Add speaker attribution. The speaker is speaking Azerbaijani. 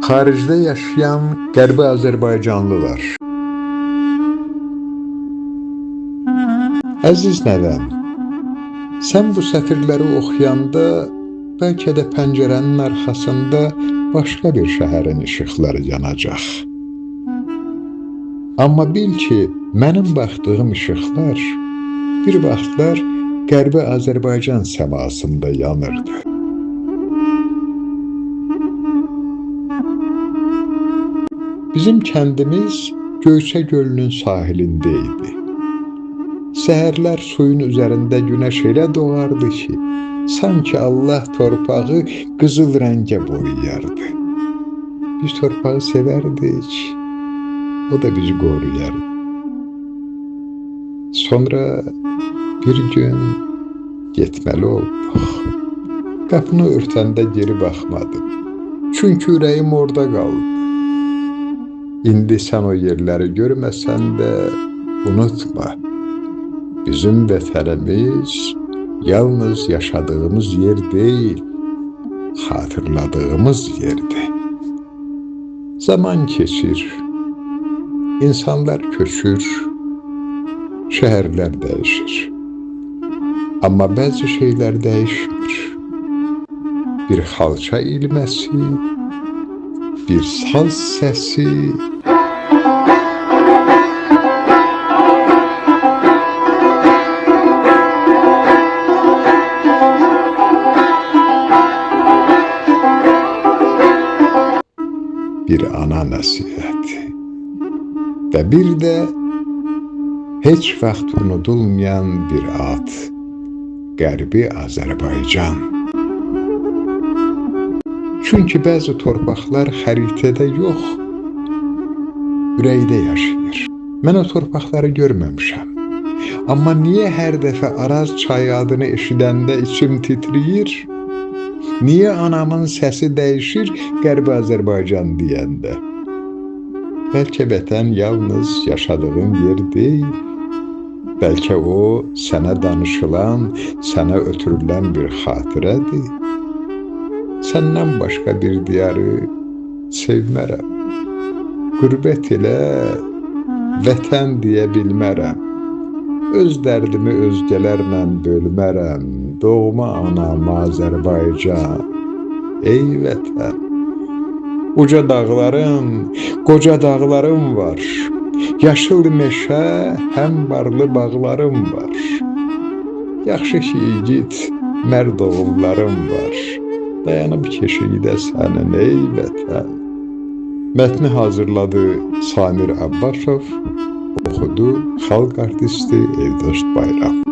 Speaker 1: Xaricdə yaşayan Qərbi Azərbaycanlılar. Əziz nəvəm, sən bu sətirləri oxuyanda bəlkə də pəncərənin arxasında başqa bir şəhərin işıqları yanacaq. Amma bil ki, mənim baxdığım işıqlar bir vaxtlar Qərbi Azərbaycan səmasında yanırdı. Bizim kəndimiz Göyçə gölünün sahilində idi. Səhərlər suyun üzərində günəş elə doğardı ki, sanki Allah torpağı qızıl rəngə boyayardı. Biz torpağı sevərdik, o da bizi qoruyardı. Sonra bir gün getməli olduq. Qapını örtəndə geri baxmadım. Çünki ürəyim orada qaldı. İndi sən o yerləri görməsən də unutma. Bizim vətənimiz yalnız yaşadığımız yer deyil, xatırladığımız yerdir. Zaman keçir, insanlar köçür, şəhərlər dəyişir. Amma bəzi şeylər dəyişmir. Bir xalça ilməsi, bir saz səsi, bir ana nəsihəti və bir də heç vaxt unudulmayan bir ad, Qərbi Azərbaycan. Çünki bəzi torpaqlar xəritədə yox, ürəkdə yaşayır. Mən o torpaqları görməmişəm. Amma niyə hər dəfə Araz çayı adını eşidəndə içim titriyir? Niyə anamın səsi dəyişir Qərbi Azərbaycan deyəndə? Bəlkə vətən yalnız yaşadığın yer deyil. Bəlkə o, sənə danışılan, sənə ötürülən bir xatirədir. Səndən başqa bir diyarı sevmərəm. Qürbət ilə vətən deyə bilmərəm. Öz dərdimi özgələrlə bölmərəm. Doğma anam Azərbaycan, ey vətən. Uca dağlarım, qoca dağlarım var. Yaşıl meşə, həm barlı bağlarım var. Yaxşı ki, igid, mərd oğullarım var. Dayanıb keşikdə sənin, ey vətən. Mətni hazırladı Samir Abbasov, oxudu xalq artisti Evdost Bayram.